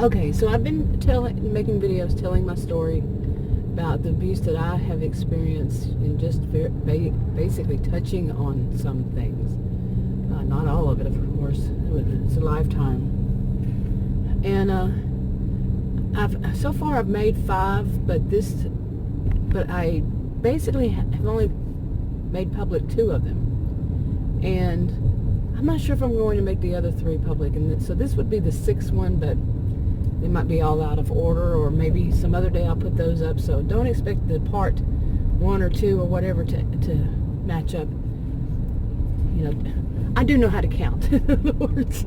Okay, so I've been making videos telling my story about the abuse that I have experienced and just basically touching on some things. Not all of it, of course. It's a lifetime. And so far I've made 5, but I basically have only made public 2 of them. And I'm not sure if I'm going to make the other 3 public. And so this would be the 6th one, but they might be all out of order, or maybe some other day I'll put those up. So don't expect the part 1 or 2 or whatever to match up. You know, I do know how to count, in other words.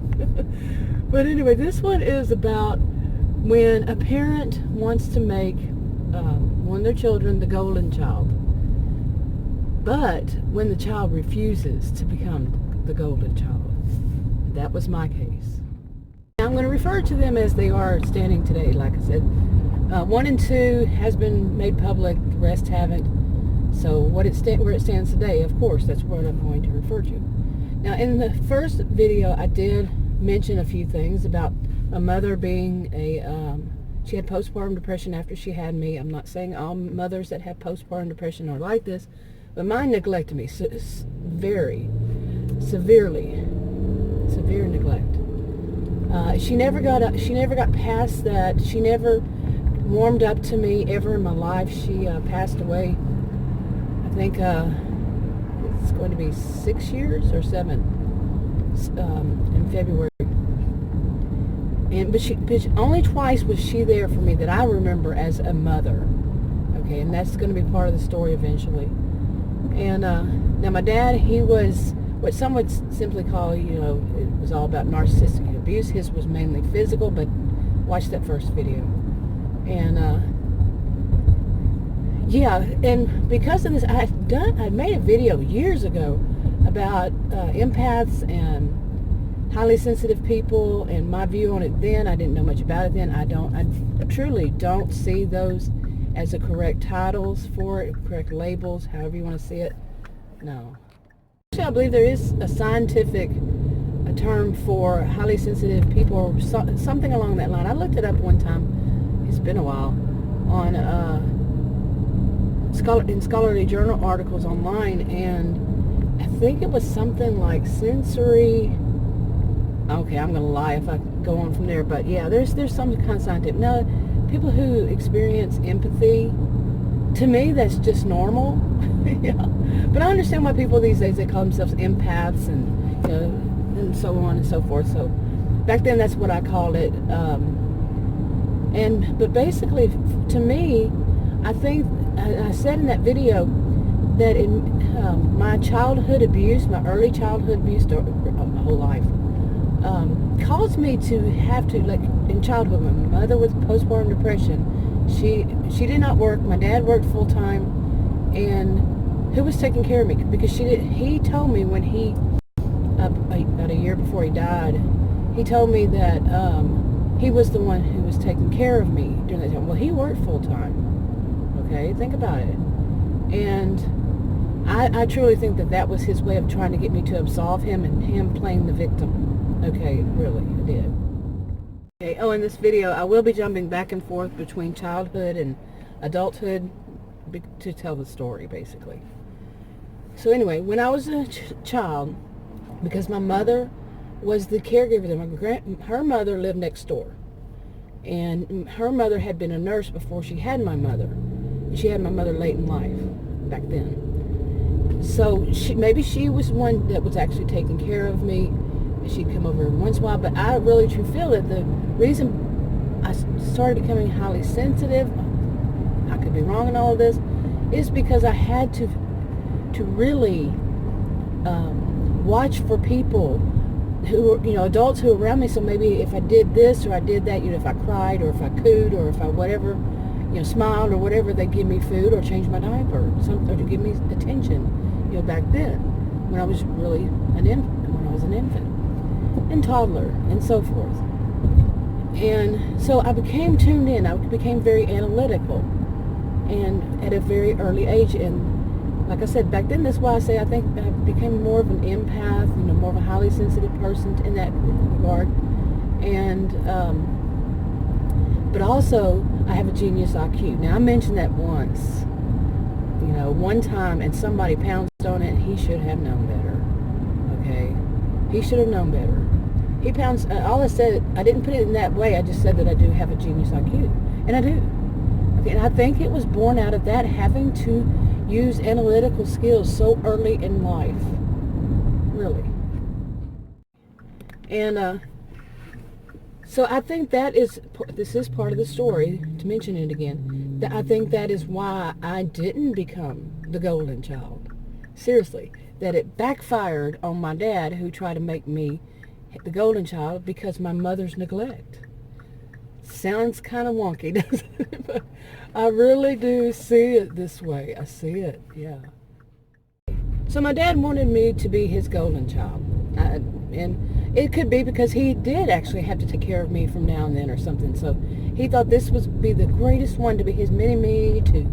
But anyway, this one is about when a parent wants to make one of their children the golden child, but when the child refuses to become the golden child. That was my case. I'm going to refer to them as they are standing today. Like I said, 1 and 2 has been made public, the rest haven't. So where it stands today, of course, that's what I'm going to refer to. Now, in the first video, I did mention a few things about a mother being she had postpartum depression after she had me. I'm not saying all mothers that have postpartum depression are like this, but mine neglected me very severely, severe neglect. She never got past that. She never warmed up to me ever in my life. She passed away, I think it's going to be 6 years or 7 in February. But only twice was she there for me that I remember as a mother. Okay, and that's going to be part of the story eventually. And now my dad, he was what some would simply call, it was all about narcissistic abuse. His was mainly physical, but watch that first video. And yeah, and because of this, I made a video years ago about empaths and highly sensitive people, and my view on it then. I didn't know much about it then. I truly don't see those as the correct titles for it, correct labels, however you want to see it. No. Actually, I believe there is a scientific term for highly sensitive people, or something along that line. I looked it up one time. It's been a while on in scholarly journal articles online, and I think it was something like sensory. Okay, I'm going to lie if I go on from there, but yeah, there's some kind of scientific. Now, people who experience empathy, to me, that's just normal. Yeah. But I understand why people these days, they call themselves empaths and and so on and so forth. So back then, that's what I called it. But basically, to me, I think I said in that video that in my childhood abuse, my early childhood abuse, my whole life, caused me to have to, like in childhood, my mother was postpartum depression. She did not work. My dad worked full time, and who was taking care of me? Because he told me when he about a year before he died, he told me that he was the one who was taking care of me during that time. Well, he worked full time. Okay, think about it. And I truly think that was his way of trying to get me to absolve him, and him playing the victim. Okay, really, I did. Okay, in this video, I will be jumping back and forth between childhood and adulthood to tell the story, basically. So anyway, when I was a child, because my mother was the caregiver there, her mother lived next door. And her mother had been a nurse before she had my mother. She had my mother late in life, back then. So maybe she was one that was actually taking care of me. She'd come over once in a while, but I really do feel that the reason I started becoming highly sensitive, I could be wrong in all of this, is because I had to really watch for people who, adults who were around me. So maybe if I did this or I did that, if I cried or if I cooed or if I whatever, smiled or whatever, they'd give me food or change my diaper, or to give me attention. Back then, when I was really an infant and toddler and so forth. And so I became tuned in. I became very analytical, and at a very early age. And like I said, back then, that's why I say I think I became more of an empath, more of a highly sensitive person in that regard. And But also, I have a genius IQ. Now, I mentioned that once, one time, and somebody pounced on it. He should have known better. Okay? He should have known better. He pounced, all I said, I didn't put it in that way. I just said that I do have a genius IQ. And I do. Okay, and I think it was born out of that, having to use analytical skills so early in life. Really. And, so I think this is part of the story, to mention it again, that I think that is why I didn't become the golden child. Seriously. That it backfired on my dad, who tried to make me the golden child because my mother's neglect. Sounds kind of wonky, doesn't it? But I really do see it this way. I see it, yeah. So my dad wanted me to be his golden child. And it could be because he did actually have to take care of me from now and then or something. So he thought this would be the greatest one, to be his mini-me, to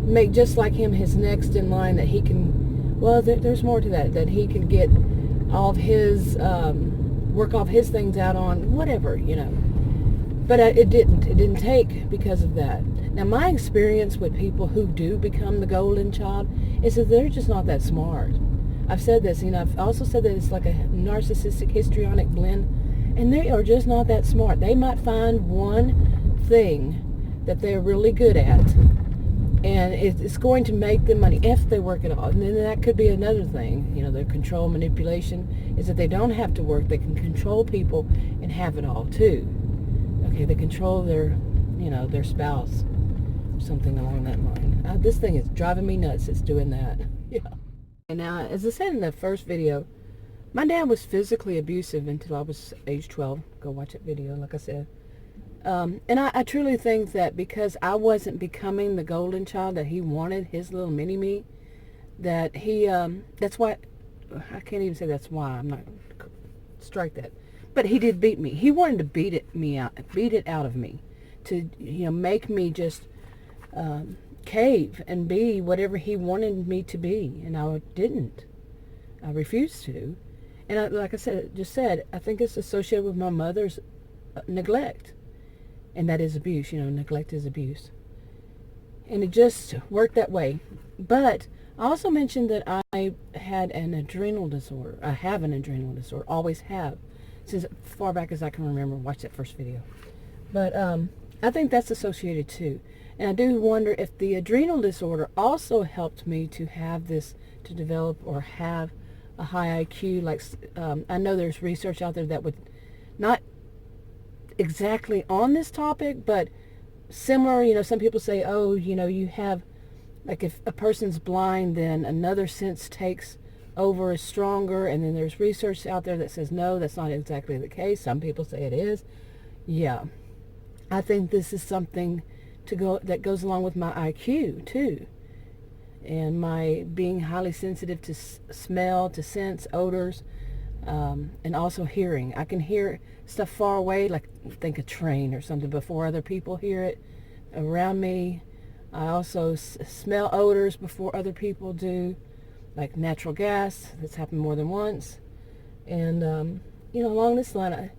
make just like him his next in line, that he can, well, there's more to that he can get all of his, work off his things out on, whatever, But it didn't take because of that. Now, my experience with people who do become the golden child is that they're just not that smart. I've said this, I've also said that it's like a narcissistic histrionic blend, and they are just not that smart. They might find one thing that they're really good at, and it's going to make them money if they work it all. And then that could be another thing, their control manipulation is that they don't have to work. They can control people and have it all too. Okay, they control their spouse, something along that line. This thing is driving me nuts. It's doing that. Yeah. And now, as I said in the first video, my dad was physically abusive until I was age 12. Go watch that video, like I said. And I truly think that because I wasn't becoming the golden child that he wanted, his little mini-me, that he, that's why, I can't even say that's why, I'm not, strike that. But he did beat me. He wanted to beat it out of me, to, make me just cave and be whatever he wanted me to be. And I didn't. I refused to. And like I said, I think it's associated with my mother's neglect. And that is abuse, neglect is abuse. And it just worked that way. But I also mentioned that I had an adrenal disorder. I have an adrenal disorder, always have, since far back as I can remember. Watch that first video. But I think that's associated too. And I do wonder if the adrenal disorder also helped me to have this, to develop or have a high IQ. Like, I know there's research out there that would not exactly on this topic, but similar. Some people say, oh, you have, like, if a person's blind, then another sense takes over, is stronger. And then there's research out there that says no, that's not exactly the case. Some people say it is. Yeah, I think this is something that goes along with my IQ too, and my being highly sensitive to smell, to sense, odors, and also hearing. I can hear stuff far away, like think a train or something, before other people hear it around me. I also smell odors before other people do, like natural gas. That's happened more than once. And along this line,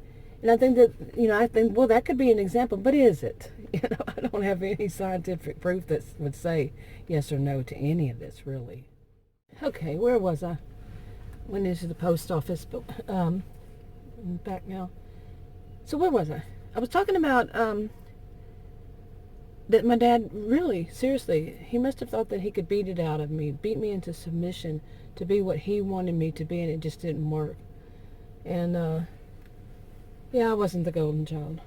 and I think that, well, that could be an example, but is it? I don't have any scientific proof that would say yes or no to any of this, really. Okay, where was I? Went into the post office, but I'm back now. So where was I? I was talking about that my dad, really, seriously, he must have thought that he could beat it out of me, beat me into submission to be what he wanted me to be, and it just didn't work. And yeah, I wasn't the golden child.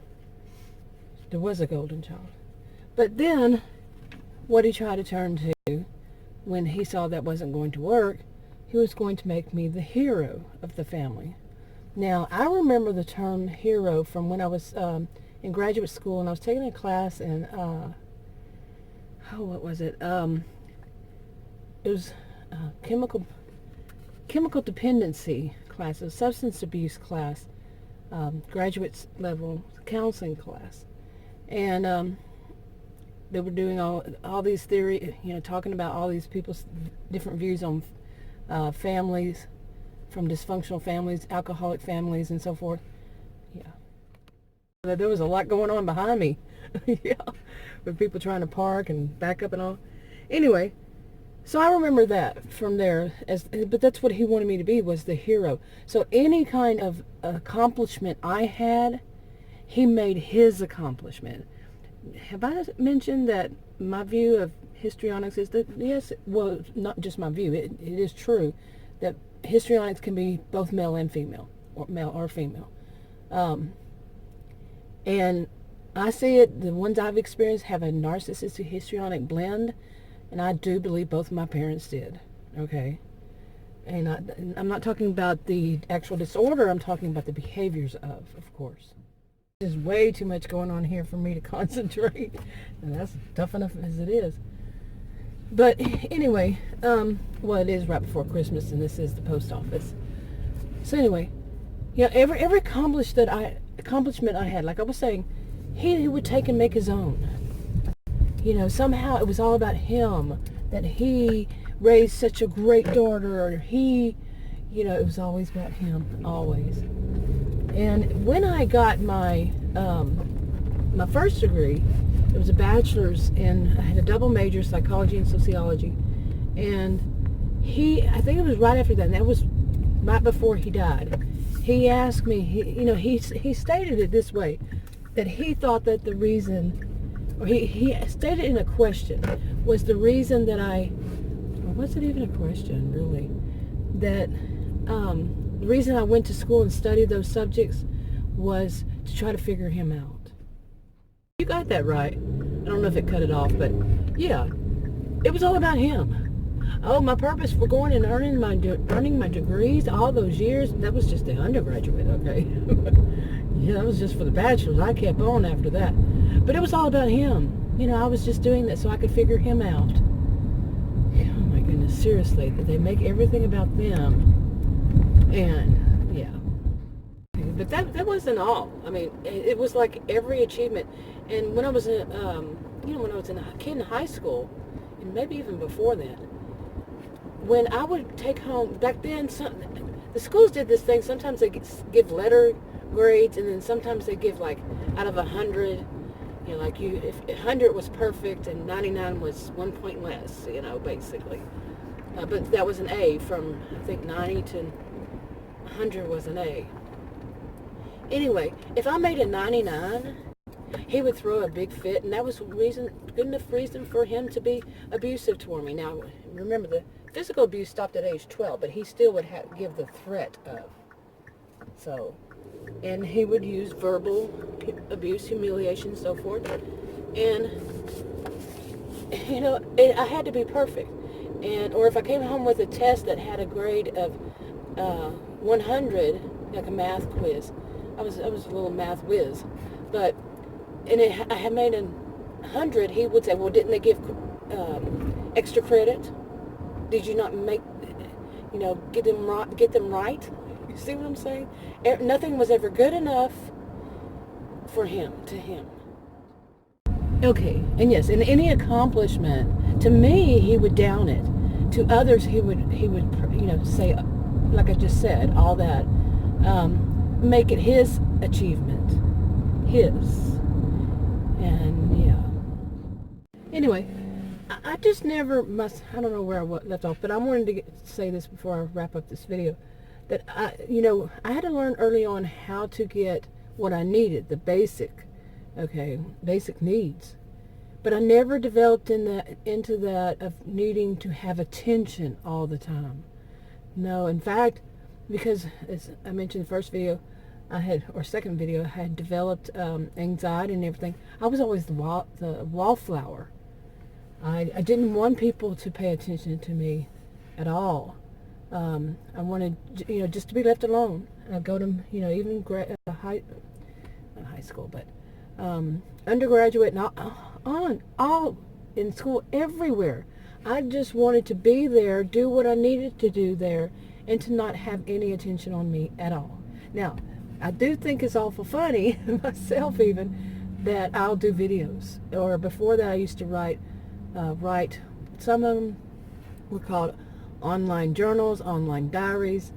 There was a golden child. But then, what he tried to turn to, when he saw that wasn't going to work, he was going to make me the hero of the family. Now, I remember the term hero from when I was in graduate school, and I was taking a class in, what was it? It was chemical dependency class, a substance abuse class, graduate level counseling class. And they were doing all these theory, talking about all these people's different views on families, from dysfunctional families, alcoholic families, and so forth. There was a lot going on behind me. Yeah, with people trying to park and back up and all. Anyway, so I remember that from there, but that's what he wanted me to be, was the hero. So any kind of accomplishment I had, he made his accomplishment. Have I mentioned that my view of histrionics is that, yes, well, not just my view, it is true that histrionics can be both male and female, or male or female. And I see it, the ones I've experienced have a narcissistic histrionic blend, and I do believe both of my parents did, okay? And I'm not talking about the actual disorder, I'm talking about the behaviors of course. There's way too much going on here for me to concentrate, and that's tough enough as it is. But anyway, well, it is right before Christmas, and this is the post office. So anyway, yeah, every accomplishment I had, like I was saying, he would take and make his own. You know, somehow it was all about him, that he raised such a great daughter, or he, you know, it was always about him, always. And when I got my my first degree, it was a bachelor's I had a double major, psychology and sociology. And I think it was right after that, and that was right before he died. He asked me, he stated it this way, that he thought that the reason, or he stated in a question, was the reason that or was it even a question, really? That the reason I went to school and studied those subjects was to try to figure him out. You got that right. I don't know if it cut it off, but yeah, it was all about him. Oh, my purpose for going and earning my degrees all those years, that was just the undergraduate, okay? Yeah, that was just for the bachelor's. I kept on after that. But it was all about him. You know, I was just doing that so I could figure him out. Oh my goodness, seriously, they make everything about them. And yeah, but that wasn't all. I mean, it was like every achievement. And when I was when I was a kid in high school, and maybe even before then, when I would take home, back then, the schools did this thing. Sometimes they give letter grades, and then sometimes they give, like, out of 100, you know, like if 100 was perfect and 99 was 1 point less, you know, basically. But that was an A. From, I think, 90 to 100 was an A. Anyway, if I made a 99, he would throw a big fit, and that was good enough reason for him to be abusive toward me. Now, remember, the physical abuse stopped at age 12, but he still would give the threat of. So, and he would use verbal abuse, humiliation, so forth. And, you know, I had to be perfect. Or if I came home with a test that had a grade of 100, like a math quiz, I was a little math whiz, but I had made 100, he would say, well, didn't they give extra credit? Did you not get them right? You see what I'm saying? Nothing was ever good enough to him. Okay, and yes, in any accomplishment, to me, he would down it. To others, he would say, like I just said, all that, make it his achievement, and yeah. Anyway, I just never I don't know where I left off, but I wanted to say this before I wrap up this video, that I had to learn early on how to get what I needed, the basic needs. But I never developed into that of needing to have attention all the time. No, in fact, because as I mentioned in the first video, second video, I had developed anxiety and everything. I was always the wallflower. I didn't want people to pay attention to me at all. I wanted, just to be left alone. I go to, even high school, but undergraduate and all in school, everywhere. I just wanted to be there, do what I needed to do there, and to not have any attention on me at all. Now, I do think it's awful funny, myself even, that I'll do videos. Or before that, I used to write, some of them were called online journals, online diaries,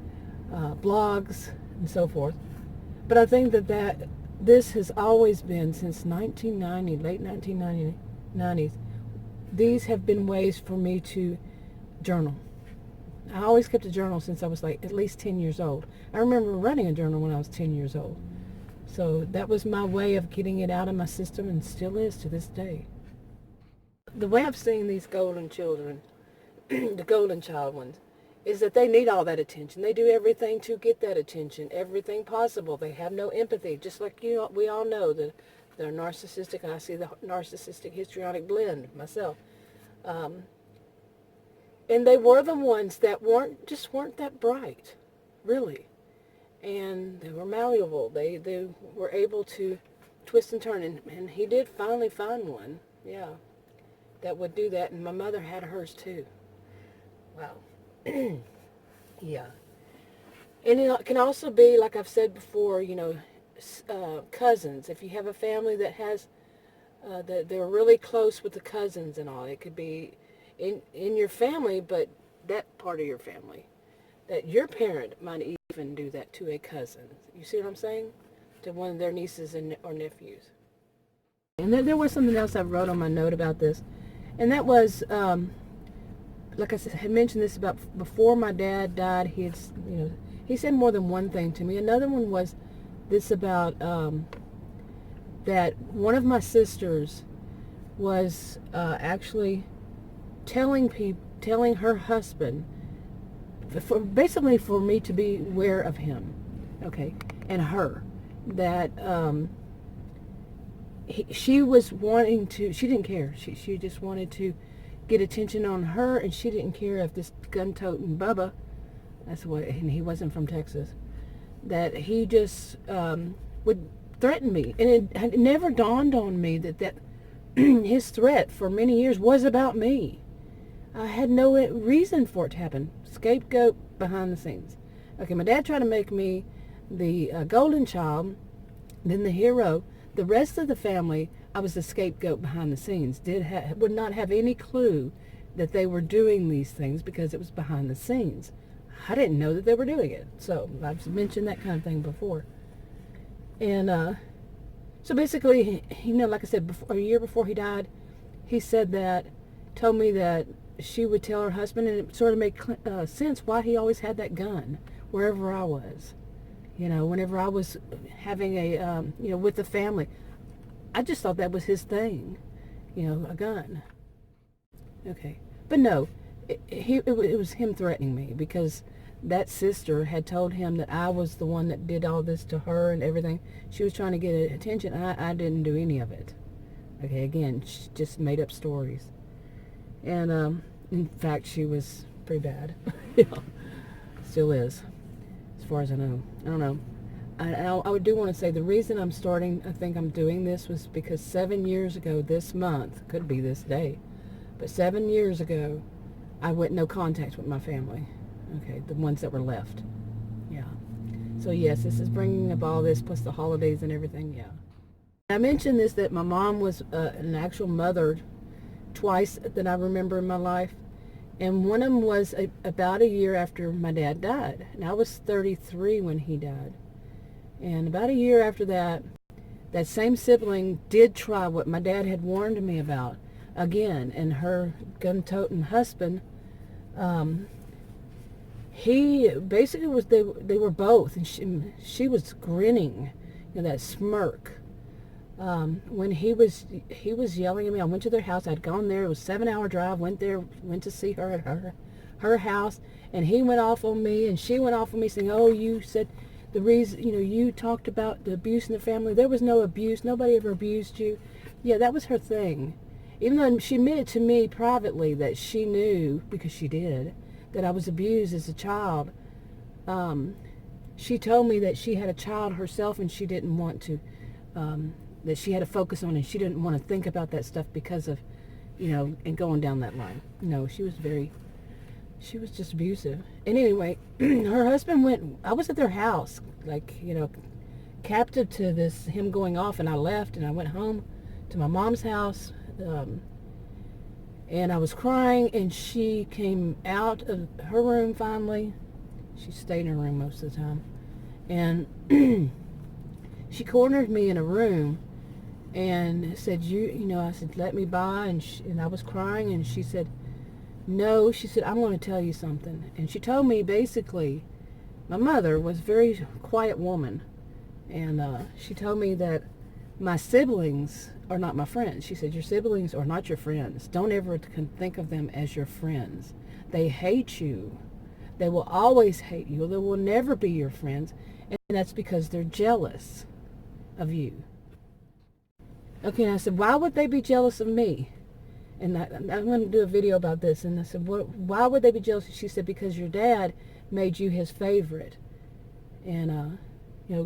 blogs, and so forth. But I think that this has always been since 1990, late 1990s. These have been ways for me to journal. I always kept a journal since I was like at least 10 years old. I remember running a journal when I was 10 years old. So that was my way of getting it out of my system, and still is to this day. The way I've seen these golden children, the golden child ones, is that they need all that attention. They do everything to get that attention, everything possible. They have no empathy, just like we all know that they're narcissistic. I see the narcissistic histrionic blend myself. And they were the ones that weren't that bright, really. And they were malleable. They were able to twist and turn. And he did finally find one, yeah, that would do that. And my mother had hers too. Wow. Yeah. And it can also be, like I've said before, cousins. If you have a family that has, that they're really close with the cousins and all, it could be in your family, but that part of your family, that your parent might even do that to a cousin. You see what I'm saying? To one of their nieces or nephews. And there was something else I wrote on my note about this, and that was, like I said, I had mentioned this about before my dad died. He said more than one thing to me. Another one was this about that one of my sisters was actually telling her husband, basically for me to be aware of him, okay, and her, that she was wanting to, she didn't care, she just wanted to get attention on her, and she didn't care if this gun-toting Bubba, and he wasn't from Texas, that he just would threaten me. And it never dawned on me that his threat for many years was about me. I had no reason for it to happen. Scapegoat behind the scenes. Okay, my dad tried to make me the golden child, then the hero. The rest of the family, I was the scapegoat behind the scenes. Would not have any clue that they were doing these things because it was behind the scenes. I didn't know that they were doing it. So I've mentioned that kind of thing before. And so basically, like I said, a year before he died, he told me that she would tell her husband, and it sort of made sense why he always had that gun wherever I was. Whenever I was having with the family, I just thought that was his thing, a gun. Okay, but no, it was him threatening me because that sister had told him that I was the one that did all this to her and everything. She was trying to get attention. I didn't do any of it. Okay, again, she just made up stories. And in fact, she was pretty bad. Still is, as far as I know. I don't know. I do want to say the reason I think I'm doing this was because 7 years ago this month, could be this day, but 7 years ago, I went no contact with my family. Okay, the ones that were left. Yeah. So yes, this is bringing up all this, plus the holidays and everything, yeah. I mentioned this, that my mom was an actual mother twice that I remember in my life. And one of them was about a year after my dad died. And I was 33 when he died. And about a year after that, that same sibling did try what my dad had warned me about again. And her gun-toting husband, he basically was, they were both. And she was grinning, that smirk. When he was yelling at me. I went to their house. I'd gone there. It was a 7-hour drive. Went to see her at her house, and he went off on me, and she went off on me, saying, "Oh, you said the reason, you talked about the abuse in the family. There was no abuse. Nobody ever abused you." Yeah, that was her thing. Even though she admitted to me privately that she knew, because she did, that I was abused as a child. She told me that she had a child herself, and she didn't want to. That she had to focus on, and she didn't want to think about that stuff because of, and going down that line. No, she was just abusive. And anyway, her husband I was at their house, captive to him going off, and I left, and I went home to my mom's house, and I was crying, and she came out of her room finally. She stayed in her room most of the time. And she cornered me in a room and said, I said, let me by, and I was crying, and she said, no, she said, I'm going to tell you something. And she told me, basically, my mother was a very quiet woman, and she told me that my siblings are not my friends. She said, your siblings are not your friends. Don't ever think of them as your friends. They hate you. They will always hate you. They will never be your friends, and that's because they're jealous of you. Okay, and I said, why would they be jealous of me? And I'm going to do a video about this. And I said, why would they be jealous? She said, because your dad made you his favorite. And,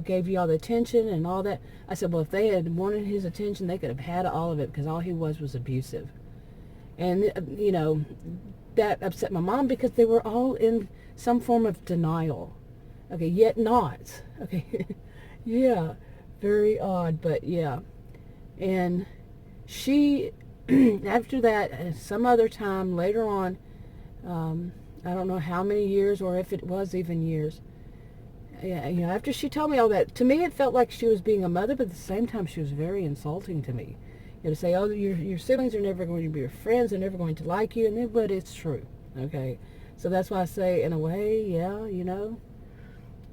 gave you all the attention and all that. I said, well, if they had wanted his attention, they could have had all of it, because all he was abusive. And, that upset my mom, because they were all in some form of denial. Okay, yet not. Okay, yeah, very odd, but yeah. And she, after that, some other time later on, I don't know how many years, or if it was even years, yeah, after she told me all that, to me it felt like she was being a mother, but at the same time she was very insulting to me. To say, oh, your siblings are never going to be your friends, they're never going to like you, and then, but it's true, okay? So that's why I say, in a way, yeah,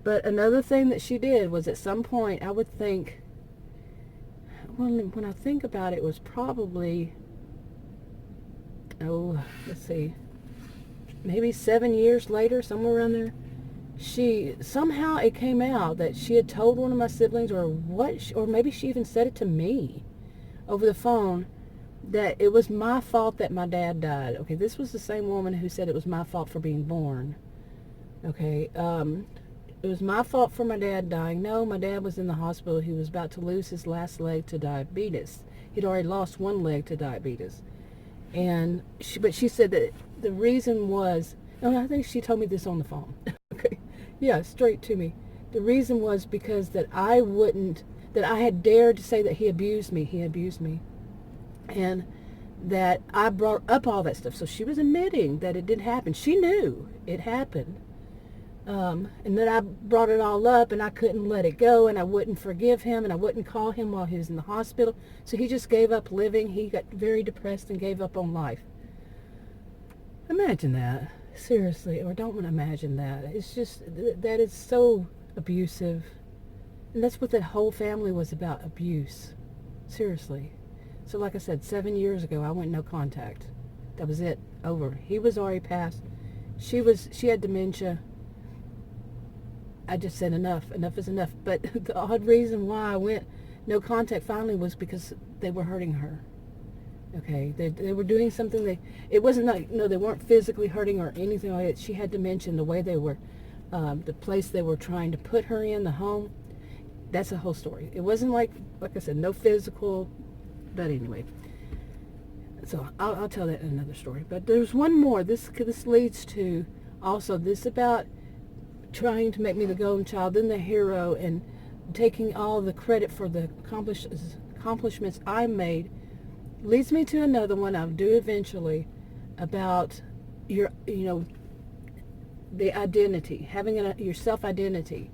But another thing that she did was, at some point, I would think, when I think about it, it was probably, let's see, maybe 7 years later, somewhere around there, somehow it came out that she had told one of my siblings, or maybe she even said it to me over the phone, that it was my fault that my dad died. Okay, this was the same woman who said it was my fault for being born. Okay, it was my fault for my dad dying. No, my dad was in the hospital. He was about to lose his last leg to diabetes. He'd already lost one leg to diabetes. And but she said that the reason was, I think she told me this on the phone. Okay, yeah, straight to me. The reason was because that I had dared to say that he abused me, and that I brought up all that stuff. So she was admitting that it did happen. She knew it happened. And that I brought it all up, and I couldn't let it go, and I wouldn't forgive him, and I wouldn't call him while he was in the hospital. So he just gave up living. He got very depressed and gave up on life. Imagine that. Seriously. Or don't want to imagine that. It's just, that is so abusive. And that's what that whole family was about, abuse. Seriously. So like I said, 7 years ago, I went no contact. That was it. Over. He was already passed. She had dementia. I just said enough is enough. But the odd reason why I went no contact finally was because they were hurting her. Okay, they were doing something. It wasn't like, no, they weren't physically hurting or anything like that. She had dementia. The way they were, the place they were trying to put her in, the home, that's a whole story. It wasn't like I said, no physical, but anyway. So I'll tell that in another story. But there's one more. This leads to also this about trying to make me the golden child, then the hero, and taking all the credit for the accomplishments I made, leads me to another one I'll do eventually, about your, the identity, having your self-identity,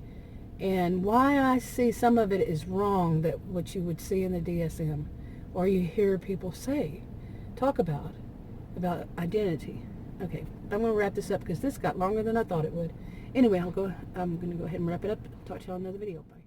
and why I see some of it is wrong, that what you would see in the DSM, or you hear people talk about identity. Okay, I'm going to wrap this up because this got longer than I thought it would. Anyway, I'm going to go ahead and wrap it up. Talk to y'all in another video. Bye.